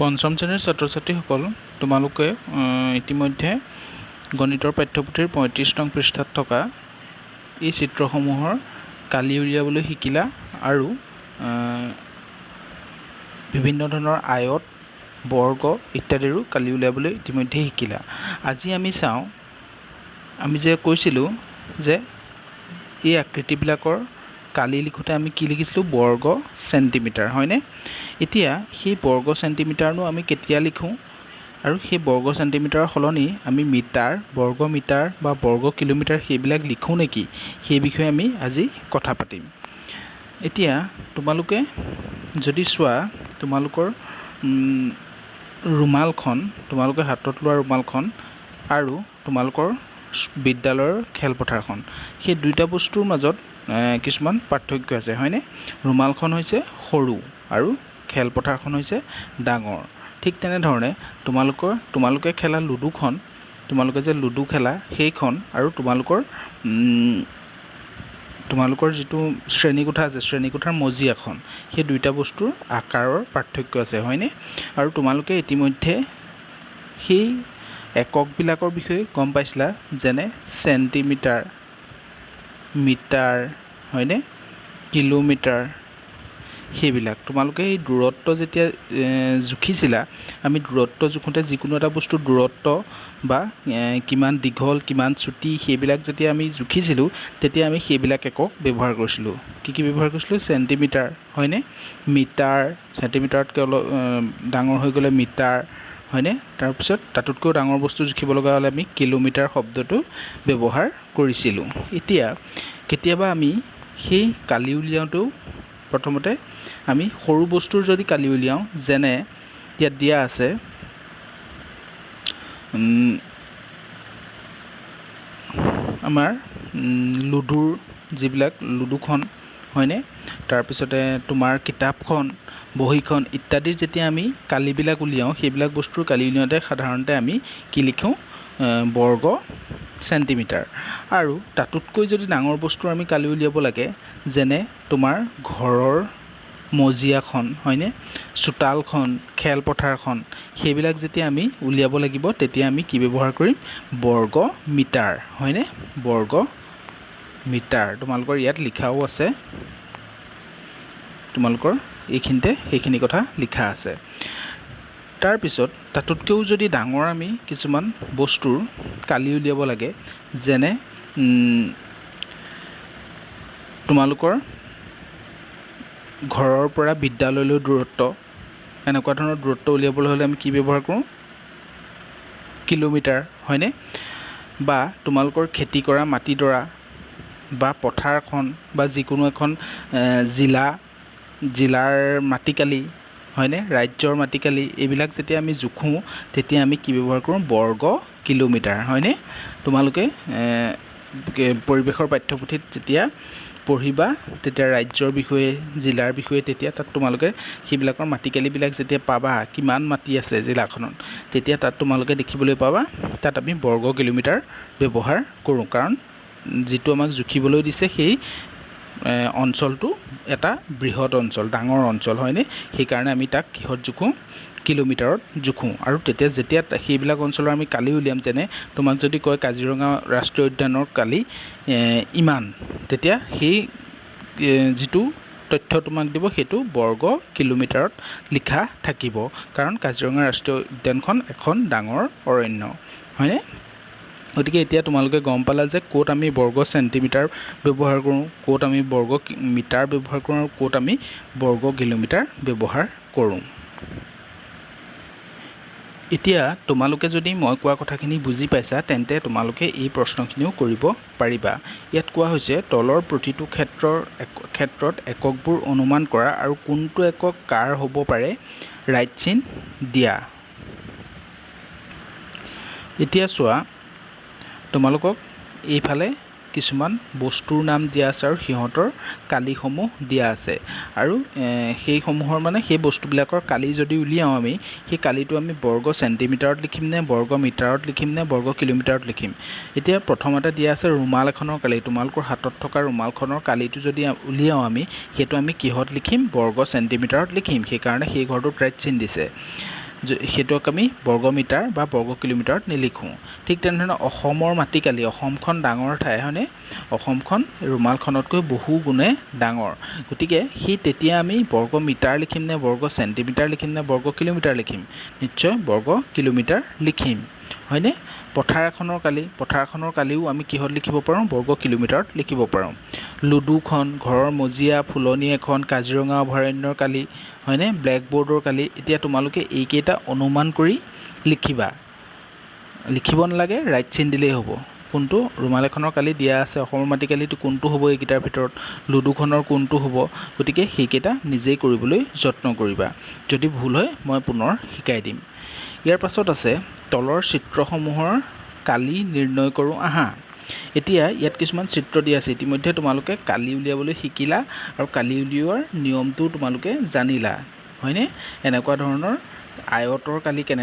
পঞ্চম শ্ৰেণীৰ ছাত্ৰ ছাত্ৰীসকল তোমালোকে ইতিমধ্যে গণিতৰ পাঠ্যপুথিৰ ৩৫ নং পৃষ্ঠাত থকা এই চিত্ৰসমূহৰ কালি উলিয়াবলৈ শিকিলা আৰু বিভিন্ন ধৰণৰ আয়ত বৰ্গ ইত্যাদিৰো কালি উলিয়াবলৈ ইতিমধ্যে শিকিলা। আজি আমি চাওঁ, আমি যে কৈছিলোঁ যে এই আকৃতিবিলাকৰ কালি লিখোঁতে আমি কি লিখিছিলোঁ, বৰ্গ চেণ্টিমিটাৰ, হয়নে? এতিয়া সেই বৰ্গ চেণ্টিমিটাৰনো আমি কেতিয়া লিখোঁ আৰু সেই বৰ্গ চেণ্টিমিটাৰৰ সলনি আমি মিটাৰ, বৰ্গ মিটাৰ বা বৰ্গ কিলোমিটাৰ সেইবিলাক লিখোঁ নেকি, সেই বিষয়ে আমি আজি কথা পাতিম। এতিয়া তোমালোকে যদি চোৱা, তোমালোকৰ ৰুমালখন, তোমালোকে হাতত লোৱা ৰুমালখন আৰু তোমালোকৰ বিদ্যালয়ৰ খেলপথাৰখন, সেই দুইটা বস্তুৰ মাজত কিছুমান পাৰ্থক্য আছে, হয়নে? ৰুমালখন হৈছে সৰু আৰু খেলপথাৰখন হৈছে ডাঙৰ। ঠিক তেনেধৰণে তোমালোকে খেলা লুডুখন, তোমালোকে যে লুডু খেলা সেইখন আৰু তোমালোকৰ যিটো শ্ৰেণীকোঠা আছে, শ্ৰেণীকোঠাৰ মজিয়াখন, সেই দুইটা বস্তুৰ আকাৰৰ পাৰ্থক্য আছে, হয়নে? আৰু তোমালোকে ইতিমধ্যে সেই এককবিলাকৰ বিষয়ে গম পাইছিলা, যেনে চেণ্টিমিটাৰ, মিটাৰ, হয়নে, কিলোমিটাৰ, সেইবিলাক। তোমালোকে এই দূৰত্ব যেতিয়া জুখিছিলা, আমি দূৰত্ব জোখোঁতে যিকোনো এটা বস্তুৰ দূৰত্ব বা কিমান দীঘল কিমান চুটি সেইবিলাক যেতিয়া আমি জুখিছিলোঁ, তেতিয়া আমি সেইবিলাক একক ব্যৱহাৰ কৰিছিলোঁ। কি ব্যৱহাৰ কৰিছিলোঁ? চেণ্টিমিটাৰ, হয়নে, মিটাৰ, চেণ্টিমিটাৰতকৈ অলপ ডাঙৰ হৈ গ'লে মিটাৰ, হয়নে? তাৰপিছত তাতোতকৈ ডাঙৰ বস্তু জুখিব লগা হ'লে আমি কিলোমিটাৰ শব্দটো ব্যৱহাৰ কৰিছিলোঁ। এতিয়া কেতিয়াবা আমি সেই কালি উলিয়াওঁতেও প্ৰথমতে আমি সৰু বস্তুৰ যদি কালি উলিয়াওঁ, যেনে ইয়াত দিয়া আছে আমাৰ লুডুৰ যিবিলাক লুডুখন, হয়নে, তাৰপিছতে তোমাৰ কিতাপখন, বহীখন ইত্যাদিৰ যেতিয়া আমি কালিবিলাক উলিয়াওঁ, সেইবিলাক বস্তুৰ কালি উলিয়াওঁতে সাধাৰণতে আমি কি লিখোঁ, বৰ্গ চেণ্টিমিটাৰ। আৰু তাতোতকৈ যদি ডাঙৰ বস্তুৰ আমি কালি উলিয়াব লাগে, যেনে তোমাৰ ঘৰৰ মজিয়াখন, হয়নে, চোতালখন, খেলপথাৰখন, সেইবিলাক যেতিয়া আমি উলিয়াব লাগিব, তেতিয়া আমি কি ব্যৱহাৰ কৰিম, বৰ্গ মিটাৰ, হয়নে, বৰ্গ মিটাৰ। তোমালোকৰ ইয়াত লিখাও আছে, তোমালোকৰ এইখিনিতে সেইখিনি কথা লিখা আছে। তাৰপিছত তাতোতকৈও যদি ডাঙৰ আমি কিছুমান বস্তুৰ কালি উলিয়াব লাগে, যেনে তোমালোকৰ ঘৰৰ পৰা বিদ্যালয়লৈ দূৰত্ব, এনেকুৱা ধৰণৰ দূৰত্ব উলিয়াবলৈ হ'লে আমি কি ব্যৱহাৰ কৰোঁ, কিলোমিটাৰ, হয়নে? বা তোমালোকৰ খেতি কৰা মাটিডৰা বা পথাৰখন বা যিকোনো এখন জিলাৰ মাটিকালি, হয়নে, ৰাজ্যৰ মাটিকালি, এইবিলাক যেতিয়া আমি জোখোঁ, তেতিয়া আমি কি ব্যৱহাৰ কৰোঁ, বৰ্গ কিলোমিটাৰ, হয়নে? তোমালোকে পৰিৱেশৰ পাঠ্যপুথিত যেতিয়া পঢ়িবা, তেতিয়া ৰাজ্যৰ বিষয়ে, জিলাৰ বিষয়ে, তেতিয়া তাত তোমালোকে সেইবিলাকৰ মাটিকালিবিলাক যেতিয়া পাবা, কিমান মাটি আছে জিলাখনত, তেতিয়া তাত তোমালোকে দেখিবলৈ পাবা, তাত আমি বৰ্গ কিলোমিটাৰ ব্যৱহাৰ কৰোঁ। কাৰণ যিটো আমাক জুখিবলৈ দিছে, সেই অঞ্চলটো এটা বৃহৎ অঞ্চল, ডাঙৰ অঞ্চল, হয়নে? সেইকাৰণে আমি তাক কিহত জোখোঁ, কিলোমিটাৰত জোখোঁ। আৰু যেতিয়া সেইবিলাক অঞ্চলৰ আমি কালি উলিয়াম, যেনে তোমাক যদি কয় কাজিৰঙা ৰাষ্ট্ৰীয় উদ্যানৰ কালি ইমান, তেতিয়া সেই যিটো তথ্য তোমাক দিব, সেইটো বৰ্গ কিলোমিটাৰত লিখা থাকিব, কাৰণ কাজিৰঙা ৰাষ্ট্ৰীয় উদ্যানখন এখন ডাঙৰ অৰণ্য, হয়নে? গতিকে এতিয়া তোমালোকে গম পালা যে ক'ত আমি বৰ্গ চেণ্টিমিটাৰ ব্যৱহাৰ কৰোঁ, ক'ত আমি বৰ্গ মিটাৰ ব্যৱহাৰ কৰোঁ আৰু ক'ত আমি বৰ্গ কিলোমিটাৰ ব্যৱহাৰ কৰোঁ। এতিয়া তোমালোকে যদি মই কোৱা কথাখিনি বুজি পাইছা, তেন্তে তোমালোকে এই প্ৰশ্নখিনিও কৰিব পাৰিবা। ইয়াত কোৱা হৈছে, তলৰ প্ৰতিটো ক্ষেত্ৰত এককবোৰ অনুমান কৰা আৰু কোনটো একক কাৰ হ'ব পাৰে, ৰাইট চিন দিয়া। এতিয়া চোৱা, তোমালোকক এইফালে কিছুমান বস্তুৰ নাম দিয়া আছে আৰু সিহঁতৰ কালিসমূহ দিয়া আছে, আৰু সেইসমূহৰ মানে সেই বস্তুবিলাকৰ কালি যদি উলিয়াওঁ আমি, সেই কালিটো আমি বৰ্গ চেণ্টিমিটাৰত লিখিম নে, বৰ্গ মিটাৰত লিখিম নে, বৰ্গ কিলোমিটাৰত লিখিম। এতিয়া প্ৰথমতে দিয়া আছে ৰুমাল এখনৰ কালি। তোমালোকৰ হাতত থকা ৰুমালখনৰ কালিটো যদি উলিয়াওঁ আমি, সেইটো আমি কিহত লিখিম, বৰ্গ চেণ্টিমিটাৰত লিখিম। সেইকাৰণে সেই ঘৰটোত ৰাইট চিন দিছে। সেইটোক আমি বৰ্গমিটাৰ বা বৰ্গ কিলোমিটাৰত নিলিখোঁ। ঠিক তেনেধৰণে অসমৰ মাটিকালি, অসমখন ডাঙৰ ঠাই হয়নে, অসমখন ৰুমালখনতকৈ বহু গুণে ডাঙৰ, গতিকে তেতিয়া আমি বৰ্গ মিটাৰ লিখিম নে বৰ্গ চেণ্টিমিটাৰ লিখিম নে বৰ্গ কিলোমিটাৰ লিখিম, নিশ্চয় বৰ্গ কিলোমিটাৰ লিখিম হয়নে। পথাৰখনৰ কালিও আমি কিহত লিখিব পাৰোঁ, বৰ্গ কিলোমিটাৰত লিখিব পাৰোঁ। লুডুখন, ঘৰৰ মজিয়া, ফুলনি এখন, কাজিৰঙা অভয়াৰণ্যৰ কালি হয়নে, ব্লেকবৰ্ডৰ কালি। এতিয়া তোমালোকে এইকেইটা অনুমান কৰি লিখিবা, লিখিব নালাগে, ৰাইট চিন দিলেই হ'ব। কোনটো ৰুমাল এখনৰ কালি দিয়া আছে, অসমৰ মাটিকালিটো কোনটো হ'ব, এইকেইটাৰ ভিতৰত লুডুখনৰ কোনটো হ'ব, গতিকে সেইকেইটা নিজেই কৰিবলৈ যত্ন কৰিবা। যদি ভুল হয় মই পুনৰ শিকাই দিম। ইয়াৰ পাছত আছে তলৰ চিত্ৰসমূহৰ কালি নিৰ্ণয় কৰোঁ আহা। এতিয়া ইয়াত কিছুমান চিত্ৰ দিয়া আছে, ইতিমধ্যে তোমালোকে কালি উলিয়াবলৈ শিকিলা আৰু কালি উলিওৱাৰ নিয়মটো তোমালোকে জানিলা হয়নে। এনেকুৱা ধৰণৰ আয়তৰ কালি